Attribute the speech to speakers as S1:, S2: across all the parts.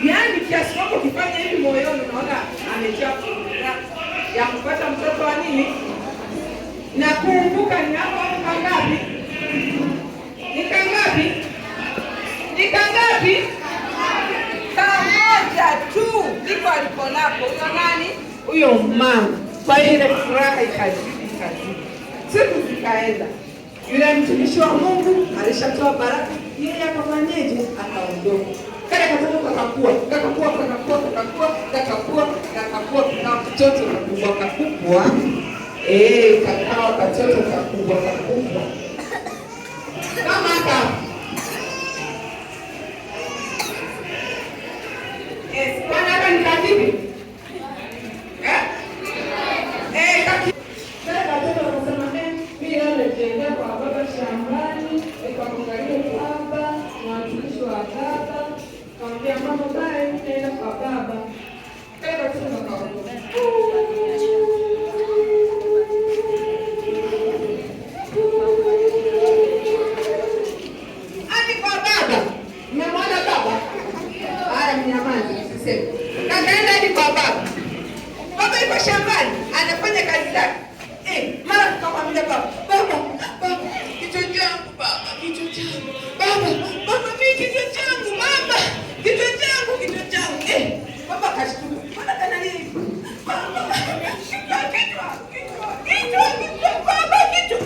S1: Yaani kiasi kwamba ukifanya hivi moyoni unaona amejaa ya kupata mtoto wa nini? Na kumbuka ni hapo kangapi? Ni kangapi? Ni kangapi? Kamoja tu ndiko aliponapo. Huyo nani? Huyo mama. Kwa ile furaha ikazidi. Siku zikaenda. Yule mtumishi wa Mungu alishatoa baraka, yeye akafanyaje? Akaondoka. Kale katoto kakakua, kikawa kitoto kakubwa. Kakawa katoto kakubwa. Kama hapa. Bwana hapa ni katibi. Kwa baba shambani, nikamwangalia baba na watumishi wa baba, nikamwambia mama bye, nenda kwa baba. Kaka tuna kaondoka. Hadi kwa baba. Mmemwona baba? Haya mnyamaze msiseme. Kakaenda hadi kwa baba. Baba yuko shambani, anafanya kazi zake. Mara tukamwambia baba, kichwa changu baba, kichwa changu. Baba mimi kichwa changu baba. Kichwa changu. Baba kashtuka. Mbona kana nini? Baba kichwa. Baba kichwa.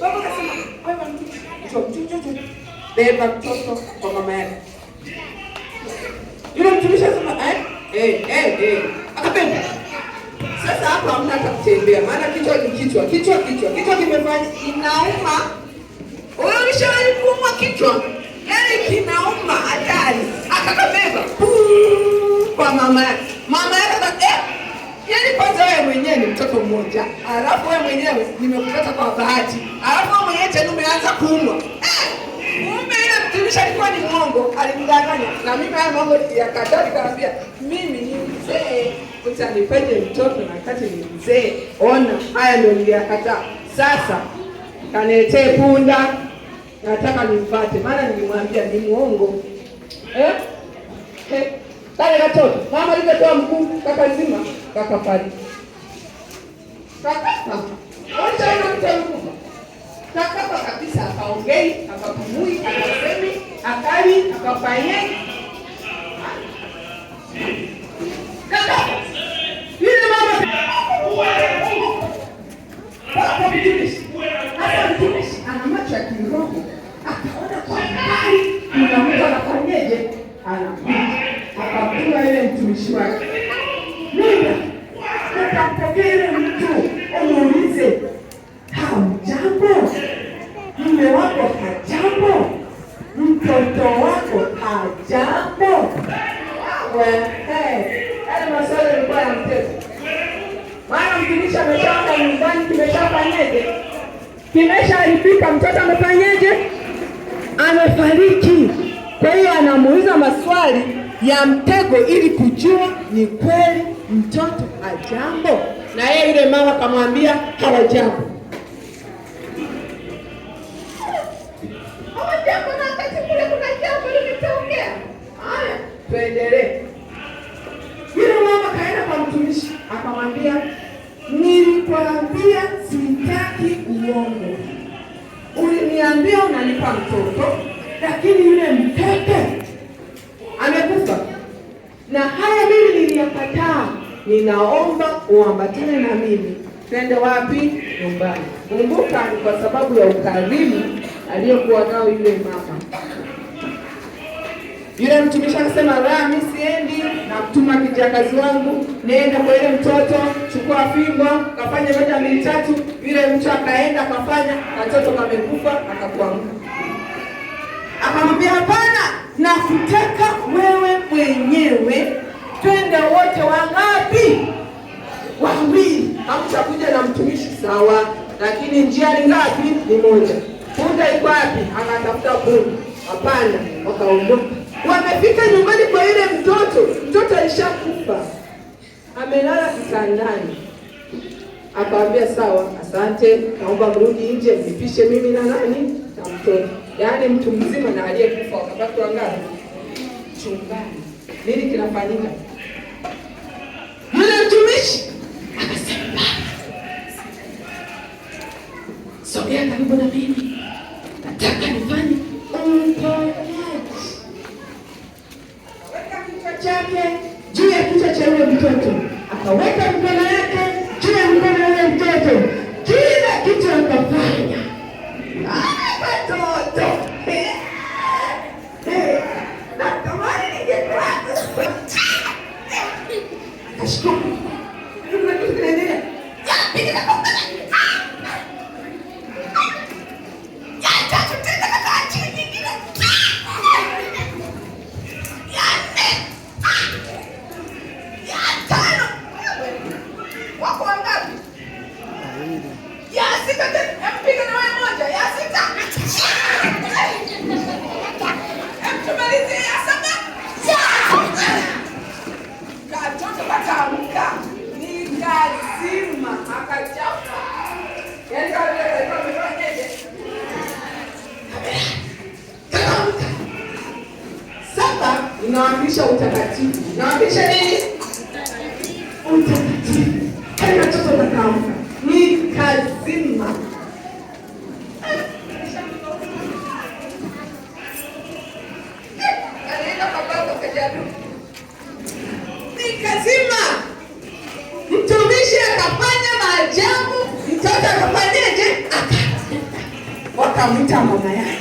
S1: Baba kasema, wewe mtoto. Beba mtoto kwa mama yake. Yule mtumishi akasema, akapenda. Sasa hapa hamna hata kutembea, maana kichwa kimefanya inauma. Wewe ulishawahi kuumwa kichwa? Yaani kinauma hatari. Akakabeba kwa mama yake. Mama yake yaani kwanza wewe mwenyewe ni mtoto mmoja, alafu wewe mwenyewe nimekupata kwa bahati. Alafu wewe mwenyewe tena umeanza kuumwa. Kumbe ile mtumishi alikuwa ni mwongo, alimdanganya. Na mimi haya mambo ya kadari kaambia, mimi ni mzee. Utanipende mtoto na kati ni mzee. Ona, haya ndio niliyakataa. Sasa kaniletee punda, nataka nimfuate. Maana nilimwambia ni muongo. Kale katoto, mama alitoa mguu, kaka zima, kaka pali. Kaka. Wacha na mtu. Kaka kabisa akaongei, akapumui, akasemi, akali, akafanya. Kaka. Yule mama mtumishi ana macho ya kiroho. Akaona kwa mbali kuna mtu anafanyaje? Akapima ile mtumishi wake. Nenda. Ukampokea mtu, umuulize, "Hamjambo? Mume wako hajambo? Mtoto wako hajambo?" Haya maswali yalikuwa ya mtego. Maana mtumishi ameshaenda nyumbani, kimeshafanyaje? Kimeshaharibika, mtoto amefanyaje? Amefariki. Kwa hiyo anamuuliza maswali ya mtego ili kujua ni kweli mtoto hajambo. Na yeye yule mama akamwambia hawajambo. Hawajambo na wakati kule kuna jambo limetokea. Haya, tuendelee. Yule mama kaenda kwa mtumishi akamwambia, nilikwambia sitaki uongo. Uliniambia unanipa mtoto, lakini yule mtoto amekufa. Na haya mimi niliyakataa. Ninaomba uambatane na mimi. Twende wapi? Nyumbani. Kumbuka ni kwa sababu ya ukarimu aliyokuwa nao yule mama. Yule mtumishi akasema, "La, mimi siendi, namtuma kijakazi wangu, nenda kwa ile mtoto, chukua fimbo, kafanya 1 2 3." Yule mtu akaenda akafanya, mtoto kamekufa, akakuanguka. Akamwambia, "Hapana, nakutaka wewe mwenyewe. Twende wote." Wangapi? 2. Hamtakuja na mtumishi sawa, lakini njia ni ngapi? Ni moja. Punda iko wapi? Akatafuta punda. Hapana, wakaondoka. Wamefika nyumbani kwa ile mtoto alishakufa. Amelala kitandani. Akamwambia, "Sawa, asante, naomba mrudi nje nipishe mimi na nani? Na mtoto." Yaani mtu mzima na aliyekufa wakabaki wangapi? chumbani. Nini kinafanyika? Yule mtumishi akasema, sogea karibu na mimi, nataka nifanye uponyaji. Akaweka kichwa chake juu ya kichwa cha yule mtoto, akaweka mkono yake juu ya mkono wa yule mtoto, kila kitu akafanya. Watoto natamani ningekuwa kashtuka. Inawakilisha utakatifu. Inawakilisha nini? Utakatifu. Kama mtoto ataamka ni kazima. Anaenda kwa baba kajado. Ni kazima. Mtumishi akafanya maajabu, mtoto akafanyaje? Wakamwita mama yake,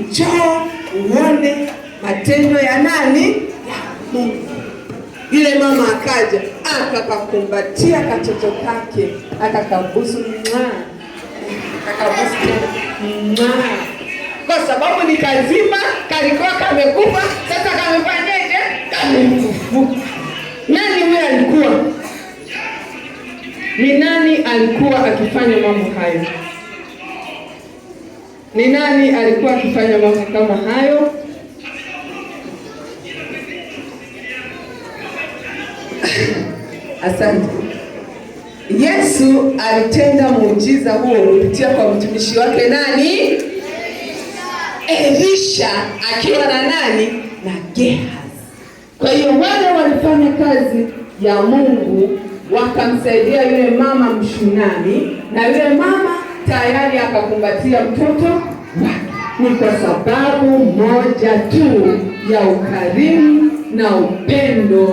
S1: njoo uone matendo ya nani? Ya Mungu. Yule mama akaja, akakakumbatia katoto kake, akakabusu akakabusu tena, kwa sababu ni kazima, kalikuwa kamekufa, sasa kamefanyaje? Kamefufuka. Nani huyo alikuwa? Ni nani alikuwa akifanya mambo hayo? Ni nani alikuwa akifanya mambo kama hayo? Asante. Yesu alitenda muujiza huo kupitia kwa mtumishi wake nani? Elisha, akiwa na nani? Na Gehazi. Kwa hiyo wale walifanya kazi ya Mungu, wakamsaidia yule mama Mshunami, na yule mama tayari akakumbatia mtoto wake. Ni kwa sababu moja tu ya ukarimu na upendo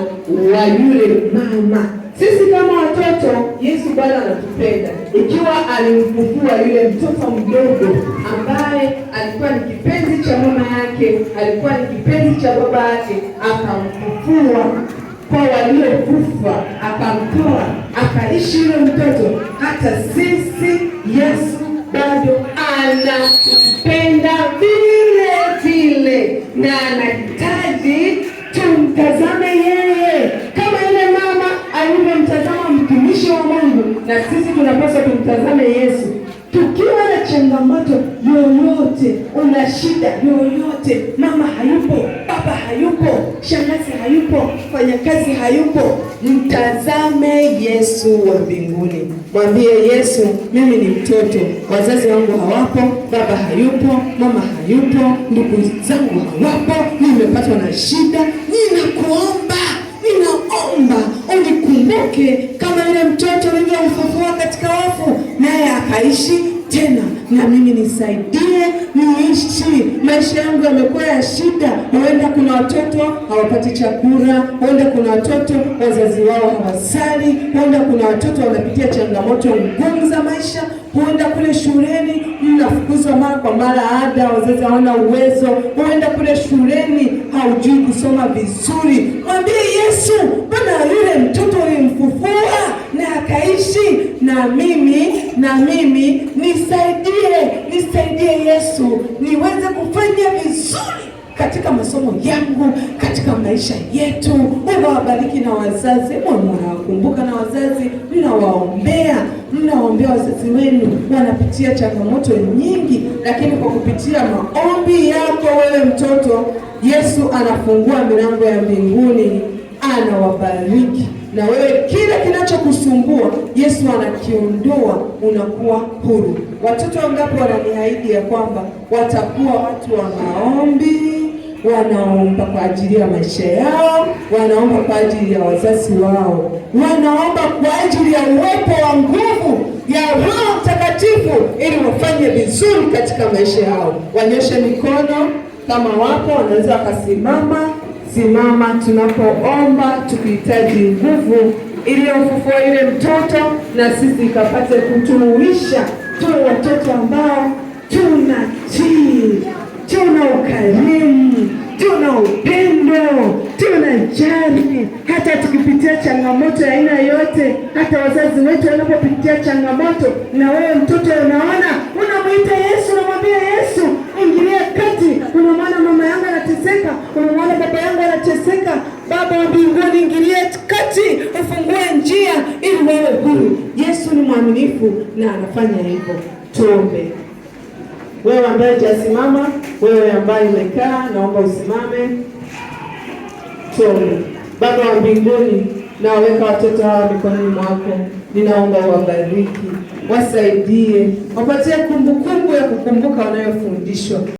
S1: wa yule mama. Sisi kama watoto, Yesu bado anatupenda. Ikiwa alimfufua yule mtoto mdogo ambaye alikuwa ni kipenzi cha mama yake, alikuwa ni kipenzi cha baba yake, akamfufua kwa waliokufa, akamtoa, akaishi yule mtoto. Hata sisi Yesu bado anatupenda vile vile, na anahitaji tumtazame yeye kama yule mama alivyomtazama mtumishi wa Mungu. Na sisi tunapaswa tumtazame Yesu. Tukiwa na changamoto yoyote, una shida yoyote, mama hayupo, baba hayupo, shangazi hayupo, fanyakazi hayupo, mtazame Yesu wa mbinguni. Mwambie Yesu, mimi ni mtoto, wazazi wangu hawapo, baba hayupo, mama hayupo, ndugu zangu hawapo, nimepatwa na shida, ninakuomba, ninaomba unikumbuke kama yule mtoto ulivyomfufua katika wafu, naye akaishi tena, na mimi nisaidie niishi. Maisha yangu yamekuwa ya shida. Huenda kuna watoto hawapati chakula, huenda kuna watoto wazazi wao hawasali, huenda kuna watoto wanapitia changamoto ngumu za maisha, huenda kule shuleni mnafukuzwa mara kwa mara ada, wazazi hawana uwezo, huenda kule shuleni haujui kusoma vizuri. Mwambie Yesu, bwana yule mtoto ulimfufua na akaishi, na mimi nisaidie Yesu, niweze kufanya vizuri katika masomo yangu, katika maisha yetu. Mungu awabariki na wazazi. Mungu anawakumbuka na wazazi, mnawaombea wazazi wenu, wanapitia changamoto nyingi, lakini kwa kupitia maombi yako wewe mtoto, Yesu anafungua milango ya mbinguni, anawabariki. Na wewe kile kinachokusumbua Yesu anakiondoa, unakuwa huru. Watoto wangapi wananiahidi ya kwamba watakuwa watu wa maombi, wanaomba kwa ajili ya maisha yao, wanaomba kwa ajili ya wazazi wao, wanaomba kwa ajili ya uwepo wa nguvu ya Roho Mtakatifu ili wafanye vizuri katika maisha yao. Wanyoshe mikono kama wapo, wanaweza wakasimama. Simama tunapoomba tukihitaji nguvu ili ufufue yule mtoto na sisi ikapate kutuuisha, tuwe watoto ambao tunatii, tuna ukarimu, tuna upendo, tuna jali. Hata tukipitia changamoto ya aina yote, hata wazazi wetu wanapopitia changamoto, na wewe mtoto unaona, unamwita Yesu, unamwambia Yesu, ingilia kati. Unamwona mama yangu anateseka, unamwona baba yangu anateseka, Baba wa mbinguni, ingilia kati, ufungue njia ili wewe huru. Yesu ni mwaminifu na anafanya hivyo. Tuombe. Wewe ambaye hujasimama, wewe ambaye umekaa, naomba usimame. Tuombe. Baba wa mbinguni, naweka watoto hawa mikononi mwako. Ninaomba uwabariki, wasaidie, wapatie kumbukumbu ya kukumbuka wanayofundishwa.